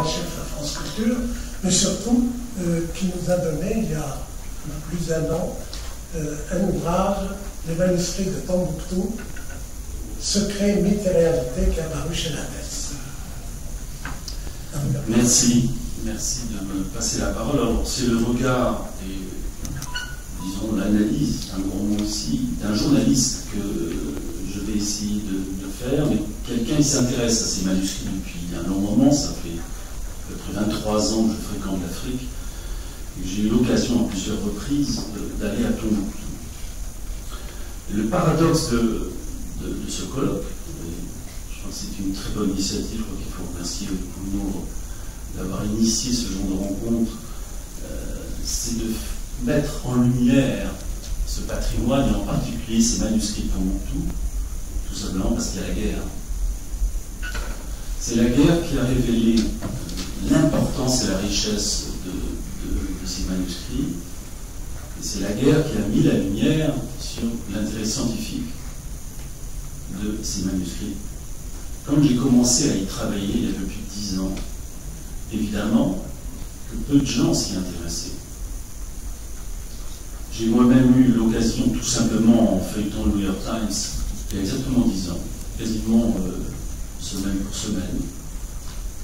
chef à France Culture, mais surtout qui nous a donné, il y a plus d'un an, un ouvrage, Les manuscrits de Tombouctou, Secret, mythe et réalité, qui est apparu chez Lattès. Merci de me passer la parole. Alors, c'est le regard et, disons, l'analyse, un gros mot aussi, d'un journaliste que je vais essayer de faire, mais quelqu'un qui s'intéresse à ces manuscrits depuis un long moment. Ça fait à peu près 23 ans que je fréquente l'Afrique, et j'ai eu l'occasion à plusieurs reprises d'aller à Tombouctou. Le paradoxe de ce colloque, je crois que c'est une très bonne initiative, je crois qu'il faut remercier Bruno d'avoir initié ce genre de rencontre, c'est de mettre en lumière ce patrimoine, et en particulier ces manuscrits de Tombouctou, tout simplement parce qu'il y a la guerre. C'est la guerre qui a révélé l'importance et la richesse de ces manuscrits, et c'est la guerre qui a mis la lumière sur l'intérêt scientifique de ces manuscrits. Quand j'ai commencé à y travailler il y a depuis 10 ans, évidemment que peu de gens s'y intéressaient. J'ai moi-même eu l'occasion, tout simplement en feuilletant le New York Times, il y a exactement 10 ans, quasiment semaine pour semaine,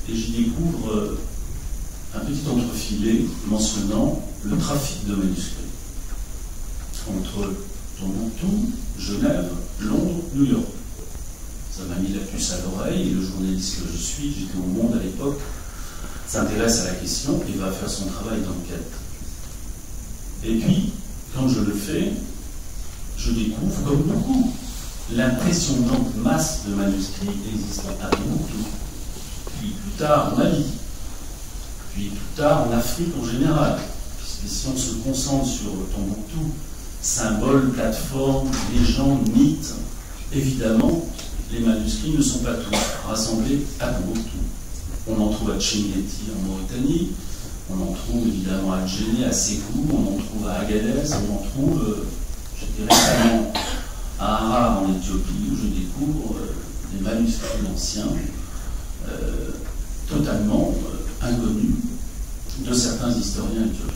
et j'y découvre un petit entrefilet mentionnant le trafic de manuscrits entre Tombouctou, Genève, Londres, New York. Ça m'a mis la puce à l'oreille, et le journaliste que je suis, j'étais au Monde à l'époque, s'intéresse à la question et va faire son travail d'enquête. Et puis, quand je le fais, je découvre, comme beaucoup, l'impressionnante masse de manuscrits existant à Tombouctou, puis plus tard en Mali, puis plus tard en Afrique en général. Puisque si on se concentre sur Tombouctou, symbole, plateforme, légende, mythe, évidemment, les manuscrits ne sont pas tous rassemblés à Tombouctou. On en trouve à Tchéniéti en Mauritanie, on en trouve évidemment à Djenné, à Ségou, on en trouve à Agadez, on en trouve, je dirais, récemment à Harar en Éthiopie, où je découvre des manuscrits anciens totalement inconnus de certains historiens éthiopiens.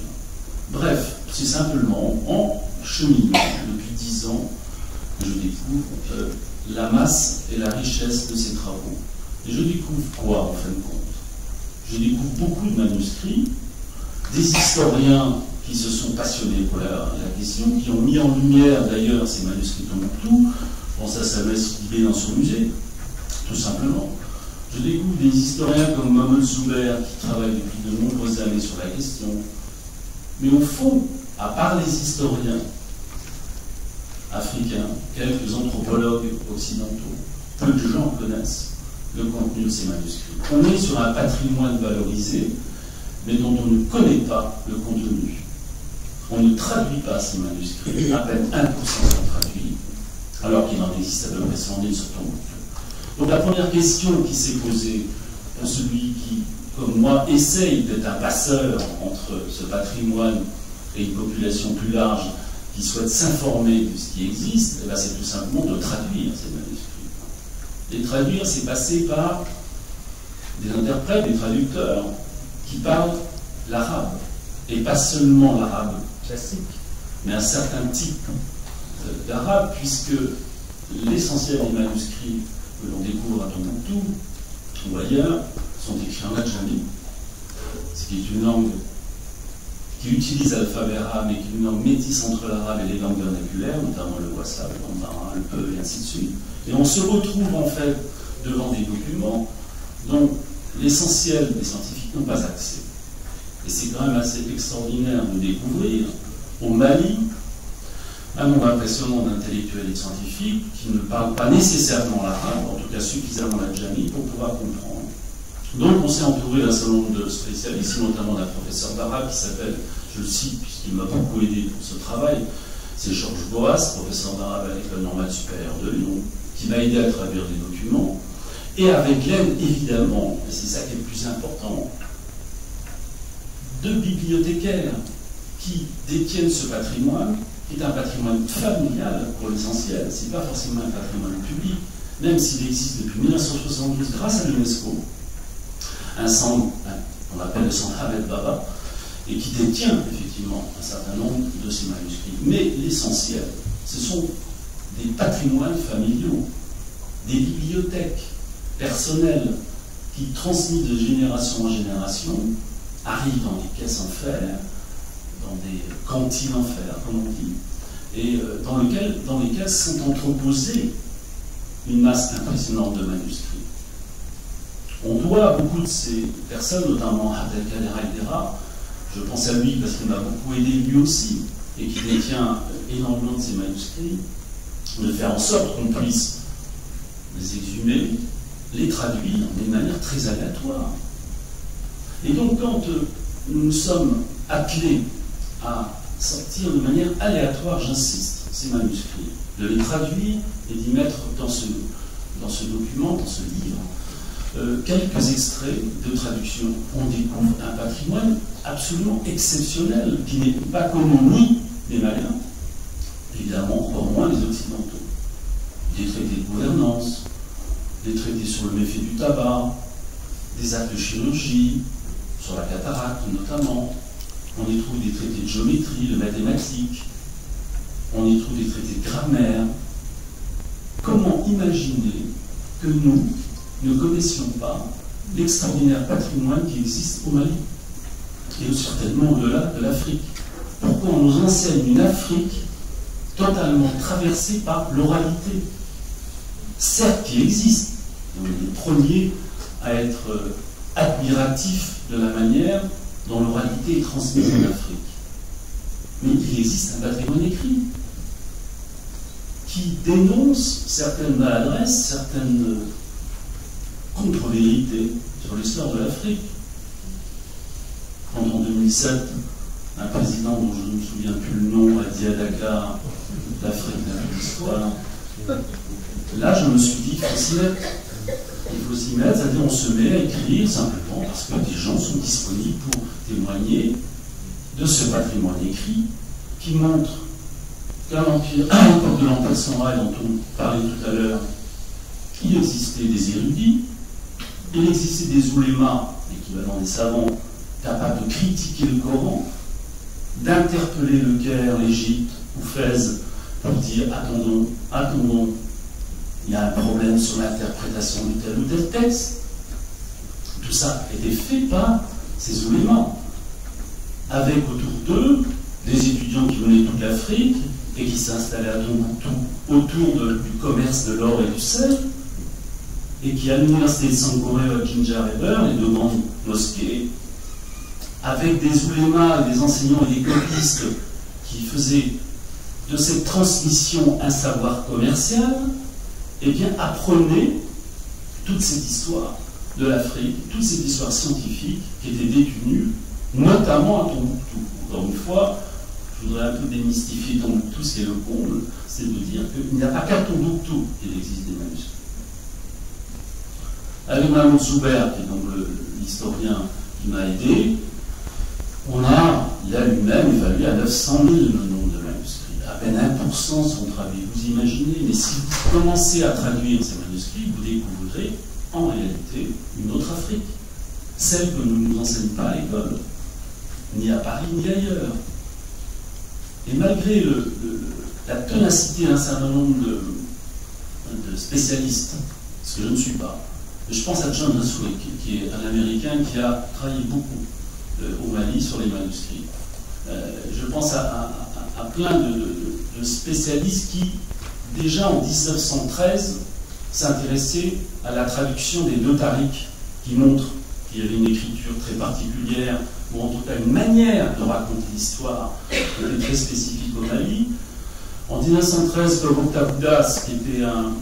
Bref, c'est simplement en cheminant depuis 10 ans que je découvre la masse et la richesse de ces travaux. Et je découvre quoi, en fin de compte? Je découvre beaucoup de manuscrits, des historiens qui se sont passionnés pour la question, qui ont mis en lumière d'ailleurs ces manuscrits Tombouctou. Je pense à Samuel Sidibé dans son musée, tout simplement. Je découvre des historiens comme Mohamed Zouber qui travaillent depuis de nombreuses années sur la question. Mais au fond, à part les historiens africains, quelques anthropologues occidentaux, peu de gens connaissent le contenu de ces manuscrits. On est sur un patrimoine valorisé, mais dont on ne connaît pas le contenu. On ne traduit pas ces manuscrits, à peine 1% sont traduits, alors qu'il en existe à peu près 100 000 sur Tombouctou. Donc la première question qui s'est posée pour celui qui, comme moi, essaye d'être un passeur entre ce patrimoine et une population plus large qui souhaite s'informer de ce qui existe, eh bien, c'est tout simplement de traduire ces manuscrits. Les traduire, c'est passer par des interprètes, des traducteurs qui parlent l'arabe, et pas seulement l'arabe classique, mais un certain type d'arabe, puisque l'essentiel des manuscrits que l'on découvre à Tombouctou ou ailleurs sont écrits en adjami, ce qui est une langue qui utilise l'alphabet arabe et qui est une langue métisse entre l'arabe et les langues vernaculaires, notamment le wassa, le mandarin, le peu, et ainsi de suite. Et on se retrouve en fait devant des documents dont l'essentiel des scientifiques n'ont pas accès. Et c'est quand même assez extraordinaire de découvrir au Mali un nombre impressionnant d'intellectuels et de scientifiques qui ne parlent pas nécessairement l'arabe, en tout cas suffisamment l'adjami pour pouvoir comprendre. Donc on s'est entouré d'un certain nombre de spécialistes, notamment d'un professeur d'arabe qui s'appelle, je le cite puisqu'il m'a beaucoup aidé pour ce travail, c'est Georges Boas, professeur d'arabe à l'École normale supérieure de Lyon, qui m'a aidé à traduire des documents, et avec l'aide évidemment, et c'est ça qui est le plus important, de bibliothécaires qui détiennent ce patrimoine, qui est un patrimoine familial pour l'essentiel, c'est pas forcément un patrimoine public, même s'il existe depuis 1972 grâce à l'UNESCO, qu'on appelle le centre Ahmed Baba, et qui détient effectivement un certain nombre de ces manuscrits. Mais l'essentiel, ce sont des patrimoines familiaux, des bibliothèques personnelles qui, transmises de génération en génération, arrivent dans des caisses en fer, dans des cantines en fer, comme on dit, et dans lesquelles sont entreposées une masse impressionnante de manuscrits. On doit à beaucoup de ces personnes, notamment Abdelkader Haïdara, je pense à lui parce qu'il m'a beaucoup aidé lui aussi, et qui détient énormément de ces manuscrits, de faire en sorte qu'on puisse les exhumer, les traduire de manière très aléatoire. Et donc quand nous sommes appelés à sortir de manière aléatoire, j'insiste, ces manuscrits, de les traduire et d'y mettre dans ce document, dans ce livre, quelques extraits de traduction, on découvre un patrimoine absolument exceptionnel, qui n'est pas connu ni des Maliens, évidemment encore moins les Occidentaux. Des traités de gouvernance, des traités sur le méfait du tabac, des actes de chirurgie, sur la cataracte notamment. On y trouve des traités de géométrie, de mathématiques, on y trouve des traités de grammaire. Comment imaginer que nous ne connaissions pas l'extraordinaire patrimoine qui existe au Mali, et certainement au-delà de l'Afrique? Pourquoi on nous enseigne une Afrique totalement traversée par l'oralité, certes qui existe, on est les premiers à être admiratifs de la manière dont l'oralité est transmise en Afrique, mais il existe un patrimoine écrit qui dénonce certaines maladresses, certaines contre-vérités sur l'histoire de l'Afrique. Quand en 2007, un président dont je ne me souviens plus le nom a dit à Dakar, l'Afrique n'a plus d'histoire, là je me suis dit, il faut s'y mettre, c'est-à-dire on se met à écrire simplement parce que des gens sont disponibles pour témoigner de ce patrimoine écrit qui montre qu'à l'Empire, à l'époque de l'Empire Samouraï dont on parlait tout à l'heure, il existait des érudits, il existait des oulémas, l'équivalent des savants, capables de critiquer le Coran, d'interpeller le Caire, l'Égypte ou Fès pour dire attendons, il y a un problème sur l'interprétation de tel ou tel texte. Tout ça était fait par ces oulémas, avec autour d'eux des étudiants qui venaient de toute l'Afrique et qui s'installaient à Tombouctou autour du commerce de l'or et du sel, et qui à l'université de Sankore à Jinja River, les deux grandes mosquées, avec des oulémas, des enseignants et des copistes qui faisaient de cette transmission un savoir commercial, eh bien, apprenaient toute cette histoire de l'Afrique, toute cette histoire scientifique qui était détenue, notamment à Tombouctou. Encore une fois, je voudrais un peu démystifier Tombouctou, ce qui est le comble, c'est de dire qu'il n'y a pas qu'à Tombouctou qu'il existe des manuscrits. Avec Mahmoud Zoubert, qui est donc l'historien qui m'a aidé, il a lui-même évalué à 900 000 le nombre de manuscrits. À peine 1% sont traduits. Vous imaginez, mais si vous commencez à traduire ces manuscrits, vous découvrirez en réalité une autre Afrique, celle que ne nous enseigne pas à l'école, ni à Paris, ni ailleurs. Et malgré la ténacité d'un certain nombre de spécialistes, ce que je ne suis pas, je pense à John Haswick, qui est un Américain qui a travaillé beaucoup au Mali sur les manuscrits. Je pense à plein de spécialistes qui, déjà en 1913, s'intéressaient à la traduction des deux tariques, qui montrent qu'il y avait une écriture très particulière, ou en tout cas une manière de raconter l'histoire qui était très spécifique au Mali. En 1913, Bokta Boudas, qui était un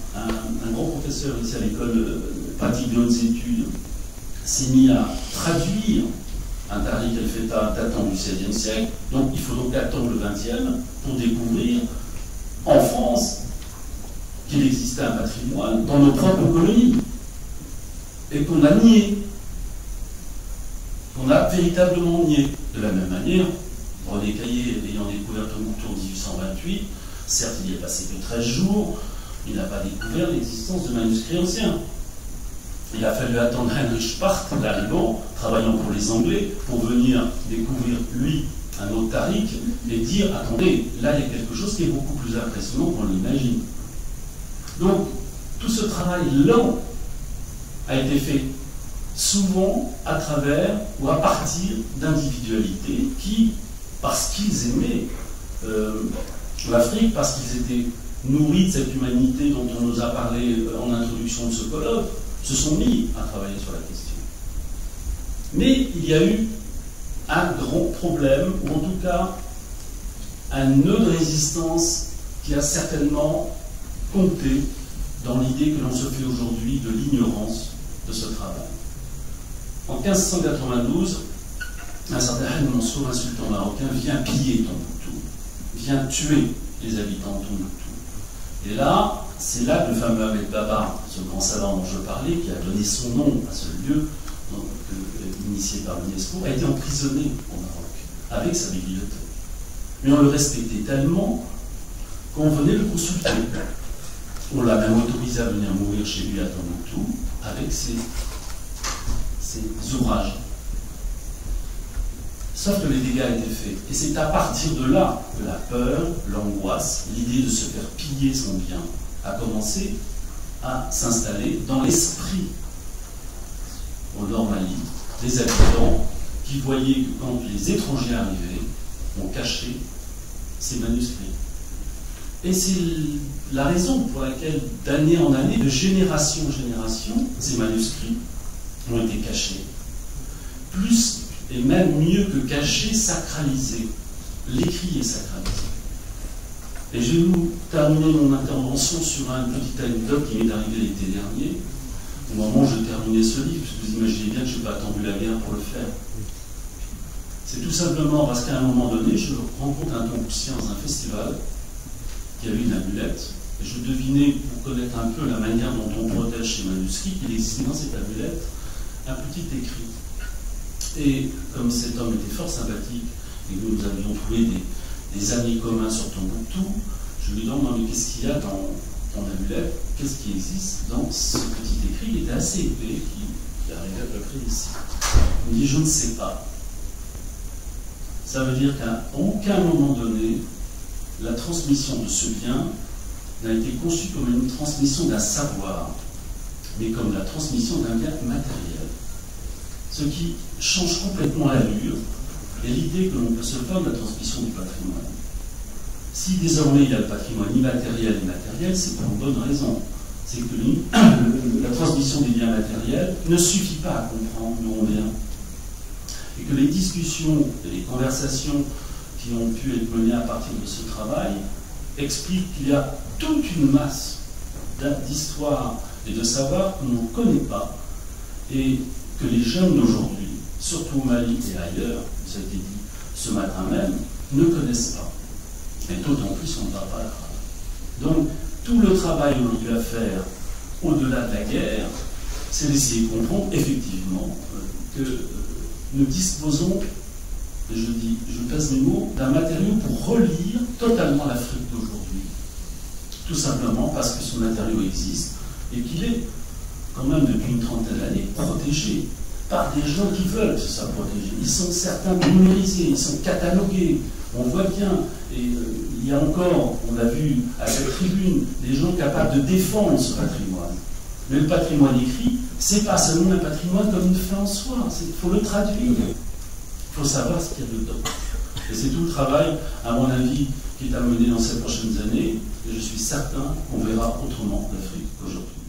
grand professeur ici à l'école pratique de hautes études, s'est mis à traduire un tariq el-Feta datant du XVIe siècle. Donc il faut donc attendre le XXe pour découvrir en France qu'il existait un patrimoine dans nos propres colonies et qu'on a nié, qu'on a véritablement nié. De la même manière, René Caillé ayant découvert Tombouctou en 1828, certes il y est passé que 13 jours, il n'a pas découvert l'existence de manuscrits anciens. Il a fallu attendre Heinrich Barth, l'allemand, travaillant pour les Anglais, pour venir découvrir, lui, un autre Tariq, et dire, attendez, là il y a quelque chose qui est beaucoup plus impressionnant qu'on l'imagine. Donc, tout ce travail lent a été fait souvent à travers ou à partir d'individualités qui, parce qu'ils aimaient l'Afrique, parce qu'ils étaient nourris de cette humanité dont on nous a parlé en introduction de ce colloque, se sont mis à travailler sur la question. Mais il y a eu un grand problème, ou en tout cas un nœud de résistance qui a certainement compté dans l'idée que l'on se fait aujourd'hui de l'ignorance de ce travail. En 1592, un certain Ibn Mansour, un sultan marocain, vient piller Tombouctou, vient tuer les habitants de Tombouctou. Et là, c'est là que le fameux Ahmed Baba, ce grand savant dont je parlais, qui a donné son nom à ce lieu, initié par l'UNESCO, a été emprisonné au Maroc, avec sa bibliothèque. Mais on le respectait tellement qu'on venait le consulter. On l'a même autorisé à venir mourir chez lui à Tombouctou, avec ses ouvrages. Sauf que les dégâts étaient faits. Et c'est à partir de là que la peur, l'angoisse, l'idée de se faire piller son bien a commencé à s'installer dans l'esprit, au nord Mali, des habitants qui voyaient que quand les étrangers arrivaient, on cachait ces manuscrits. Et c'est la raison pour laquelle, d'année en année, de génération en génération, ces manuscrits ont été cachés. Plus, et même mieux que cachés, sacralisés. L'écrit est sacralisé. Et je vais vous terminer mon intervention sur une petite anecdote qui m'est arrivée l'été dernier, au moment où je terminais ce livre, parce que vous imaginez bien que je n'ai pas attendu la guerre pour le faire. C'est tout simplement parce qu'à un moment donné, je rencontre un Tombouctien dans un festival qui avait une amulette, et je devinais, pour connaître un peu la manière dont on protège ces manuscrits, qu'il existait dans cette amulette un petit écrit. Et comme cet homme était fort sympathique, et que nous avions trouvé des amis communs sur Tombouctou, je lui demande, mais qu'est-ce qu'il y a dans ton amulette, qu'est-ce qui existe dans ce petit écrit? Il était assez épais, qui arrivait à peu près ici. Il me dit, je ne sais pas. Ça veut dire qu'à aucun moment donné, la transmission de ce bien n'a été conçue comme une transmission d'un savoir, mais comme la transmission d'un bien matériel. Ce qui change complètement l'allure et l'idée que l'on peut se faire de la transmission du patrimoine. Si désormais il y a le patrimoine immatériel et matériel, c'est pour une bonne raison. C'est que la transmission des biens matériels ne suffit pas à comprendre d'où on vient. Et que les discussions et les conversations qui ont pu être menées à partir de ce travail expliquent qu'il y a toute une masse d'histoires et de savoirs que l'on ne connaît pas et que les jeunes d'aujourd'hui, surtout au Mali et ailleurs, ça a été dit ce matin même, ne connaissent pas. Et d'autant plus on ne va pas là. Donc, tout le travail aujourd'hui à faire, au-delà de la guerre, c'est d'essayer de comprendre effectivement que nous disposons, et je pèse mes mots, d'un matériau pour relire totalement l'Afrique d'aujourd'hui. Tout simplement parce que ce matériau existe et qu'il est, quand même depuis une trentaine d'années, protégé par des gens qui veulent que ce soit protégé. Ils sont certains numérisés, ils sont catalogués. On voit bien, et il y a encore, on l'a vu à cette tribune, des gens capables de défendre ce patrimoine. Mais le patrimoine écrit, c'est pas seulement un patrimoine comme une fin en soi, il faut le traduire. Il faut savoir ce qu'il y a dedans. Et c'est tout le travail, à mon avis, qui est à mener dans ces prochaines années, et je suis certain qu'on verra autrement l'Afrique qu'aujourd'hui.